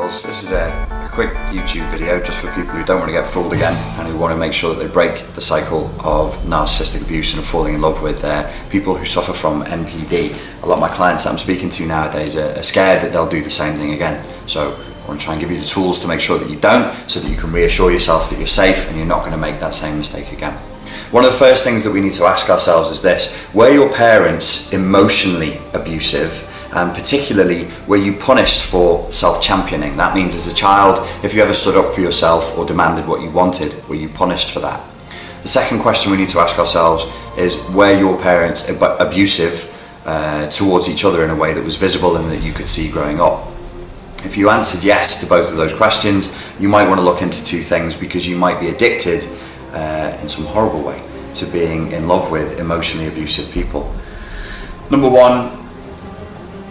girls. This is a quick YouTube video just for people who don't want to get fooled again and who want to make sure that they break the cycle of narcissistic abuse and falling in love with people who suffer from NPD. A lot of my clients that I'm speaking to nowadays are scared that they'll do the same thing again. So I want to try and give you the tools to make sure that you don't, so that you can reassure yourself that you're safe and you're not going to make that same mistake again. One of the first things that we need to ask ourselves is this: were your parents emotionally abusive? And particularly, were you punished for self-championing? That means as a child, if you ever stood up for yourself or demanded what you wanted, were you punished for that? The second question we need to ask ourselves is, were your parents abusive towards each other in a way that was visible and that you could see growing up? If you answered yes to both of those questions, you might want to look into two things, because you might be addicted in some horrible way to being in love with emotionally abusive people. Number one,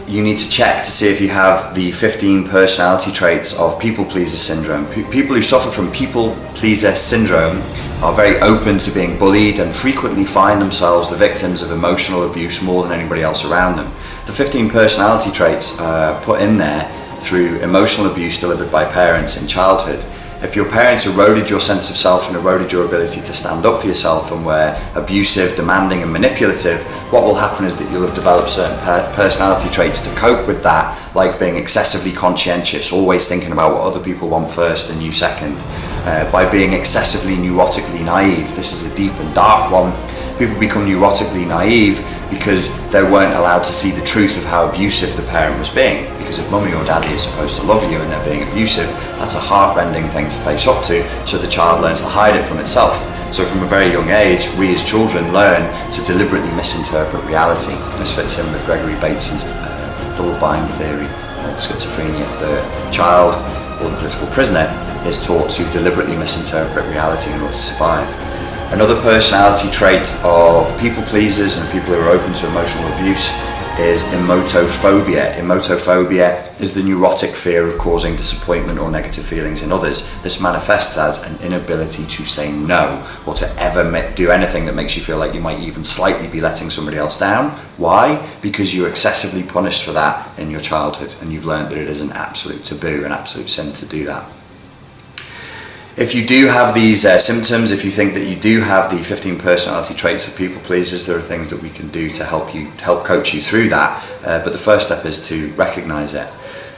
you need to check to see if you have the 15 personality traits of people pleaser syndrome. People who suffer from people pleaser syndrome are very open to being bullied and frequently find themselves the victims of emotional abuse more than anybody else around them. The 15 personality traits are put in there through emotional abuse delivered by parents in childhood. If your parents eroded your sense of self and eroded your ability to stand up for yourself and were abusive, demanding and manipulative, what will happen is that you'll have developed certain personality traits to cope with that, like being excessively conscientious, always thinking about what other people want first and you second. By being excessively neurotically naive. This is a deep and dark one. People become neurotically naive because they weren't allowed to see the truth of how abusive the parent was being. Because if mummy or daddy is supposed to love you and they're being abusive, that's a heart-rending thing to face up to, so the child learns to hide it from itself. So from a very young age, we as children learn to deliberately misinterpret reality. This fits in with Gregory Bateson's double-bind theory of schizophrenia. The child, or the political prisoner, is taught to deliberately misinterpret reality in order to survive. Another personality trait of people pleasers and people who are open to emotional abuse is emotophobia. Emotophobia is the neurotic fear of causing disappointment or negative feelings in others. This manifests as an inability to say no, or to ever do anything that makes you feel like you might even slightly be letting somebody else down. Why? Because you're excessively punished for that in your childhood, and you've learned that it is an absolute taboo, an absolute sin to do that. If you do have these symptoms, if you think that you do have the 15 personality traits of people pleasers, there are things that we can do to help coach you through that. But the first step is to recognize it.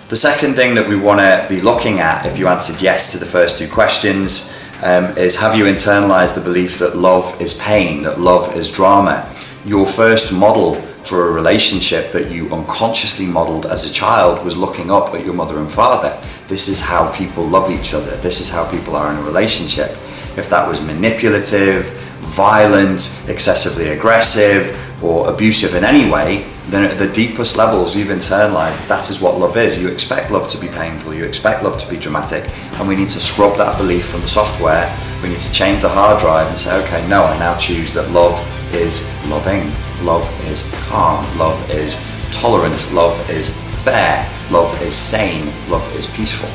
The second thing that we want to be looking at, if you answered yes to the first two questions, is, have you internalized the belief that love is pain, that love is drama? Your first model for a relationship that you unconsciously modeled as a child was looking up at your mother and father. This is how people love each other. This is how people are in a relationship. If that was manipulative, violent, excessively aggressive, or abusive in any way, then at the deepest levels you've internalized that is what love is. You expect love to be painful, you expect love to be dramatic, and we need to scrub that belief from the software. We need to change the hard drive and say, okay, no, I now choose that love is loving, love is calm, love is tolerant, love is fair, love is sane, love is peaceful.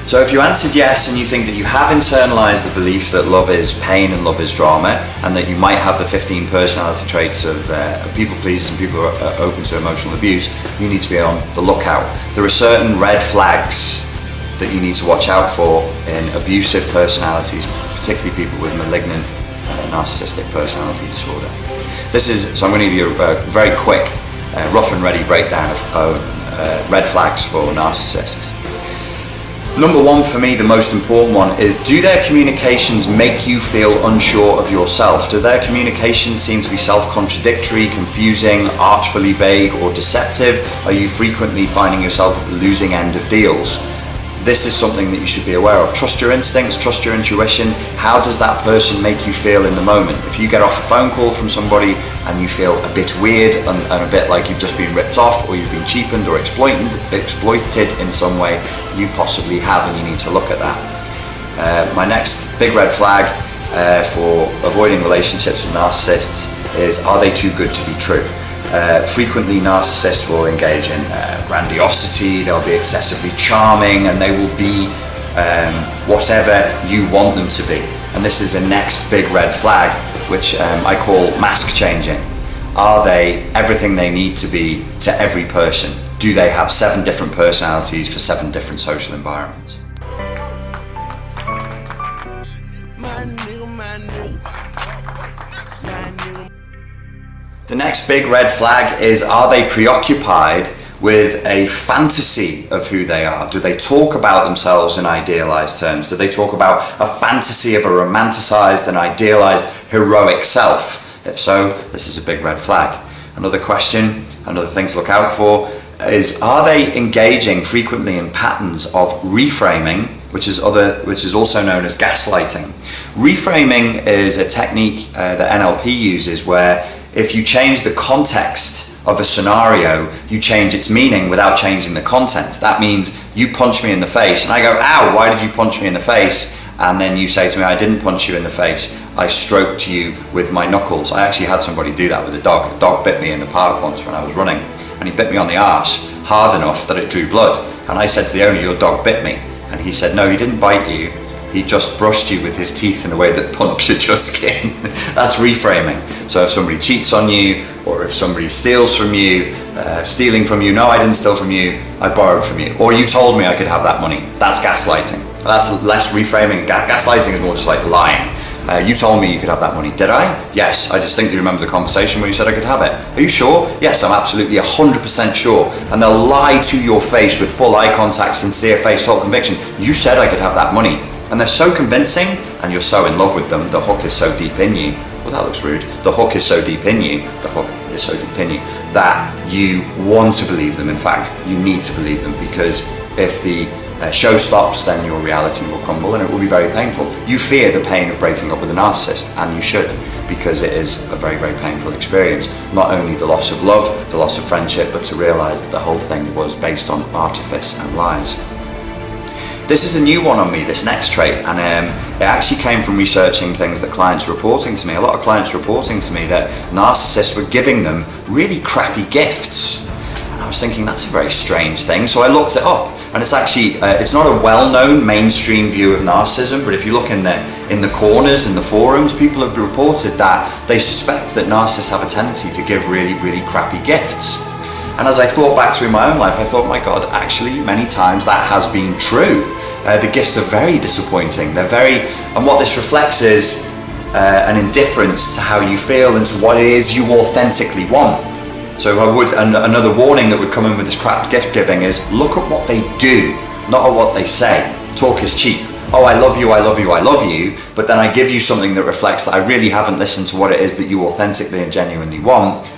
So if you answered yes and you think that you have internalized the belief that love is pain and love is drama, and that you might have the 15 personality traits of people pleasers and people who are open to emotional abuse, you need to be on the lookout. There are certain red flags that you need to watch out for in abusive personalities, particularly people with malignant narcissistic personality disorder. So I'm going to give you a very quick, rough and ready breakdown of red flags for narcissists. Number one for me, the most important one, is, do their communications make you feel unsure of yourself? Do their communications seem to be self-contradictory, confusing, artfully vague, or deceptive? Are you frequently finding yourself at the losing end of deals? This is something that you should be aware of. Trust your instincts, trust your intuition. How does that person make you feel in the moment? If you get off a phone call from somebody and you feel a bit weird and a bit like you've just been ripped off, or you've been cheapened or exploited in some way, you possibly have, and you need to look at that. My next big red flag for avoiding relationships with narcissists is, are they too good to be true? Frequently narcissists will engage in grandiosity, they'll be excessively charming, and they will be whatever you want them to be. And this is a next big red flag, which I call mask changing. Are they everything they need to be to every person? do they have 7 different personalities for 7 different social environments? The next big red flag is, are they preoccupied with a fantasy of who they are? Do they talk about themselves in idealized terms? Do they talk about a fantasy of a romanticized and idealized heroic self? If so, this is a big red flag. Another question, another thing to look out for is, are they engaging frequently in patterns of reframing, which is also known as gaslighting? Reframing is a technique that NLP uses where if you change the context of a scenario, you change its meaning without changing the content. That means you punch me in the face and I go, ow, why did you punch me in the face? And then you say to me, I didn't punch you in the face, I stroked you with my knuckles. I actually had somebody do that with a dog. A dog bit me in the park once when I was running, and he bit me on the arse hard enough that it drew blood. And I said to the owner, your dog bit me. And he said, no, he didn't bite you. He just brushed you with his teeth in a way that punctured your skin. That's reframing. So if somebody cheats on you, or if somebody steals from you, stealing from you, no, I didn't steal from you, I borrowed from you. Or you told me I could have that money. That's gaslighting. That's less reframing. Gaslighting is more just like lying. You told me you could have that money. Did I? Yes, I distinctly remember the conversation where you said I could have it. Are you sure? Yes, I'm absolutely 100% sure. And they'll lie to your face with full eye contact, sincere face, total conviction. You said I could have that money. And they're so convincing, and you're so in love with them, the hook is so deep in you. Well, that looks rude. The hook is so deep in you, that you want to believe them. In fact, you need to believe them, because if the show stops, then your reality will crumble and it will be very painful. You fear the pain of breaking up with a narcissist, and you should, because it is a very, very painful experience. Not only the loss of love, the loss of friendship, but to realize that the whole thing was based on artifice and lies. This is a new one on me, this next trait, and it actually came from researching things that clients were reporting to me. A lot of clients reporting to me that narcissists were giving them really crappy gifts. And I was thinking, that's a very strange thing. So I looked it up, and it's actually, it's not a well-known mainstream view of narcissism, but if you look in the corners, in the forums, people have reported that they suspect that narcissists have a tendency to give really, really crappy gifts. And as I thought back through my own life, I thought, my God, actually, many times that has been true. The gifts are very disappointing. And what this reflects is an indifference to how you feel and to what it is you authentically want. So another warning that would come in with this crap gift giving is, look at what they do, not at what they say. Talk is cheap. Oh, I love you, I love you, I love you, but then I give you something that reflects that I really haven't listened to what it is that you authentically and genuinely want.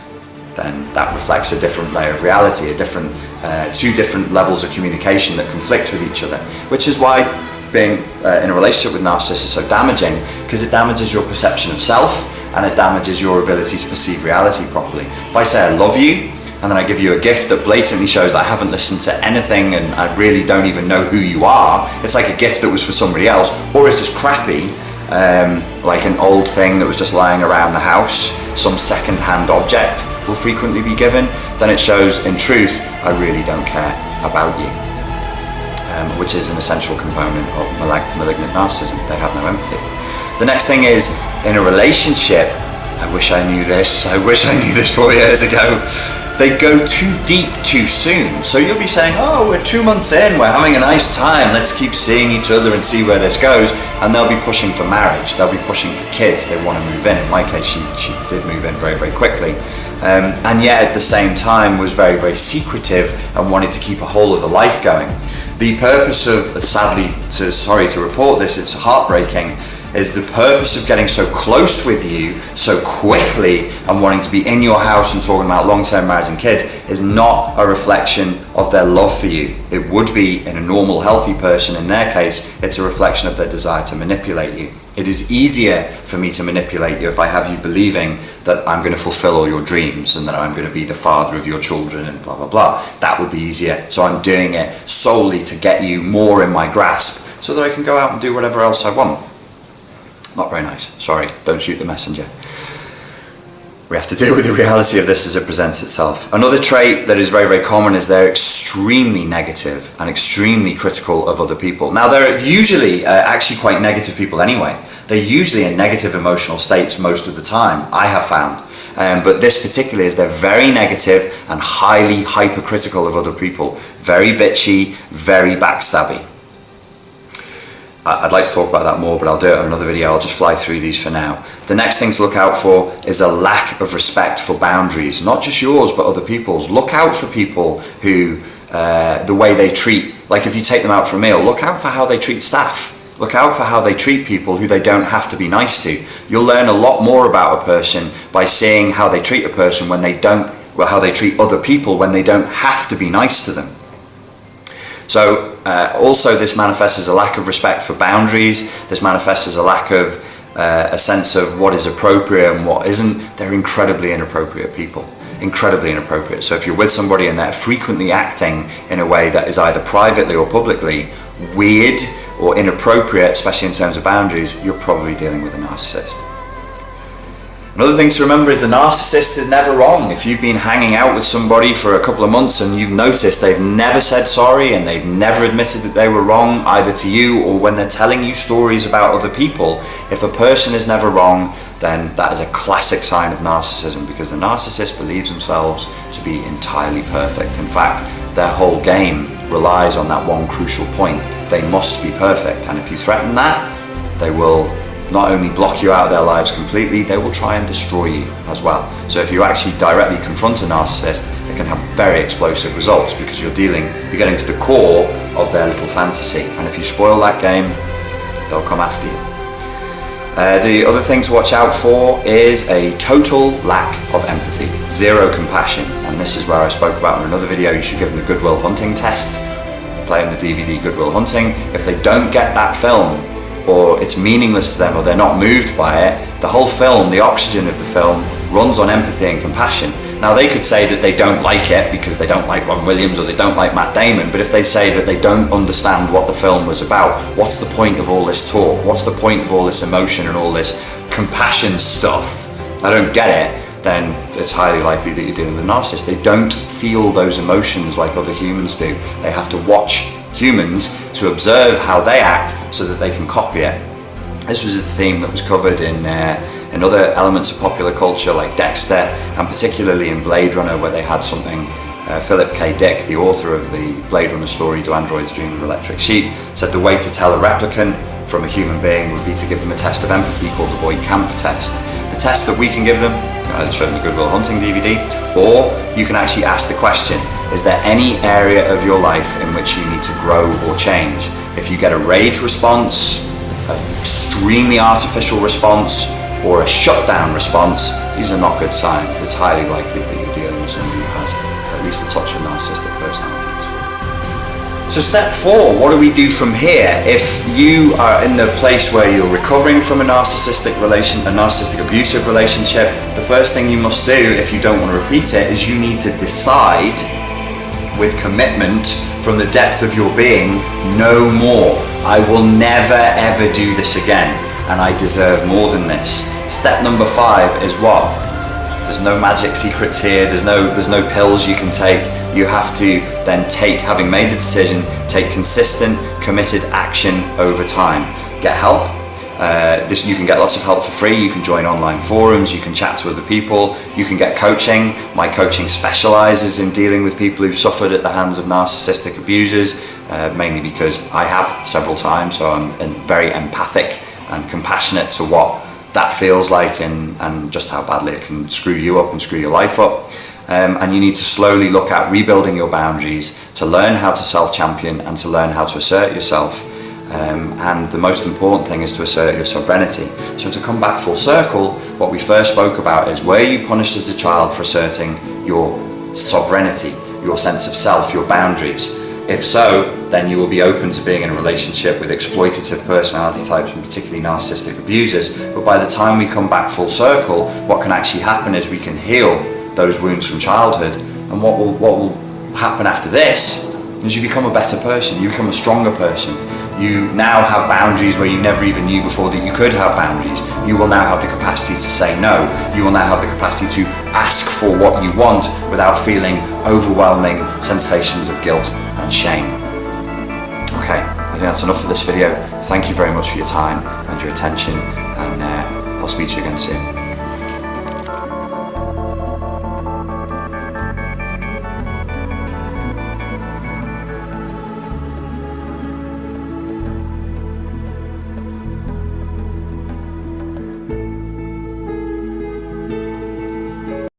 Then that reflects a different layer of reality, two different levels of communication that conflict with each other, which is why being in a relationship with narcissists is so damaging, because it damages your perception of self and it damages your ability to perceive reality properly. If I say I love you and then I give you a gift that blatantly shows that I haven't listened to anything and I really don't even know who you are, it's like a gift that was for somebody else, or it's just crappy, like an old thing that was just lying around the house, some second-hand object will frequently be given, then it shows, in truth, I really don't care about you, which is an essential component of malignant narcissism. They have no empathy. The next thing is, in a relationship, I wish I knew this 4 years ago, they go too deep too soon. So you'll be saying, oh, we're 2 months in, we're having a nice time, let's keep seeing each other and see where this goes. And they'll be pushing for marriage, they'll be pushing for kids, they want to move in. In my case, she did move in very, very quickly. And yet at the same time was very, very secretive and wanted to keep a whole of the life going. The purpose of, sorry to report this, it's heartbreaking, is the purpose of getting so close with you so quickly and wanting to be in your house and talking about long-term marriage and kids is not a reflection of their love for you. It would be in a normal, healthy person. In their case, it's a reflection of their desire to manipulate you. It is easier for me to manipulate you if I have you believing that I'm going to fulfill all your dreams and that I'm going to be the father of your children and blah, blah, blah. That would be easier. So I'm doing it solely to get you more in my grasp so that I can go out and do whatever else I want. Not very nice. Sorry, don't shoot the messenger. We have to deal with the reality of this as it presents itself. Another trait that is very, very common is they're extremely negative and extremely critical of other people. Now, they're usually actually quite negative people anyway. They're usually in negative emotional states most of the time, I have found. but this particularly is they're very negative and highly hypercritical of other people, very bitchy, very backstabby. I'd like to talk about that more, but I'll do it in another video. I'll just fly through these for now. The next thing to look out for is a lack of respect for boundaries, not just yours, but other people's. Look out for people who, the way they treat, like if you take them out for a meal, look out for how they treat staff. Look out for how they treat people who they don't have to be nice to. You'll learn a lot more about a person by seeing how they treat a person when they don't, well, how they treat other people when they don't have to be nice to them. So also this manifests as a lack of respect for boundaries. This manifests as a lack of a sense of what is appropriate and what isn't. They're incredibly inappropriate people. Incredibly inappropriate. So if you're with somebody and they're frequently acting in a way that is either privately or publicly weird or inappropriate, especially in terms of boundaries, you're probably dealing with a narcissist. Another thing to remember is the narcissist is never wrong. If you've been hanging out with somebody for a couple of months and you've noticed they've never said sorry and they've never admitted that they were wrong, either to you or when they're telling you stories about other people, if a person is never wrong, then that is a classic sign of narcissism, because the narcissist believes themselves to be entirely perfect. In fact, their whole game relies on that one crucial point. They must be perfect, and if you threaten that, they will not only block you out of their lives completely, they will try and destroy you as well. So if you actually directly confront a narcissist, it can have very explosive results, because you're getting to the core of their little fantasy, and if you spoil that game, they'll come after you. The other thing to watch out for is a total lack of empathy, zero compassion, and this is where I spoke about in another video. You should give them the Good Will Hunting test, play them the DVD Good Will Hunting. If they don't get that film, or it's meaningless to them, or they're not moved by it, the whole film, the oxygen of the film, runs on empathy and compassion. Now they could say that they don't like it because they don't like Ron Williams or they don't like Matt Damon, but if they say that they don't understand what the film was about, what's the point of all this talk? What's the point of all this emotion and all this compassion stuff? I don't get it. Then it's highly likely that you're dealing with a narcissist. They don't feel those emotions like other humans do. They have to watch humans to observe how they act so that they can copy it. This was a theme that was covered in other elements of popular culture like Dexter, and particularly in Blade Runner, where they had something, Philip K. Dick, the author of the Blade Runner story Do Androids Dream of Electric Sheep, said the way to tell a replicant from a human being would be to give them a test of empathy called the Voight-Kampff test. The test that we can give them, you can either show them the Good Will Hunting DVD, or you can actually ask the question, is there any area of your life in which you need to grow or change? If you get a rage response, an extremely artificial response, or a shutdown response, these are not good signs. It's highly likely that you're dealing with somebody who has at least a touch of narcissistic personality disorder. So step 4, what do we do from here? If you are in the place where you're recovering from a narcissistic abusive relationship, the first thing you must do, if you don't want to repeat it, is you need to decide with commitment from the depth of your being, no more. I will never ever do this again, and I deserve more than this. Step number 5 is what? There's no magic secrets here. There's no pills you can take. You have to then having made the decision, take consistent, committed action over time. Get help. You can get lots of help for free. You can join online forums. You can chat to other people. You can get coaching. My coaching specializes in dealing with people who've suffered at the hands of narcissistic abusers, mainly because I have several times, so I'm very empathic and compassionate to what that feels like and just how badly it can screw you up and screw your life up. And you need to slowly look at rebuilding your boundaries, to learn how to self-champion and to learn how to assert yourself. And the most important thing is to assert your sovereignty. So to come back full circle, what we first spoke about is, were you punished as a child for asserting your sovereignty, your sense of self, your boundaries? If so, then you will be open to being in a relationship with exploitative personality types, and particularly narcissistic abusers. But by the time we come back full circle, what can actually happen is we can heal those wounds from childhood. And what will happen after this is you become a better person, you become a stronger person. You now have boundaries where you never even knew before that you could have boundaries. You will now have the capacity to say no. You will now have the capacity to ask for what you want without feeling overwhelming sensations of guilt and shame. Okay, I think that's enough for this video. Thank you very much for your time and your attention, and I'll speak to you again soon.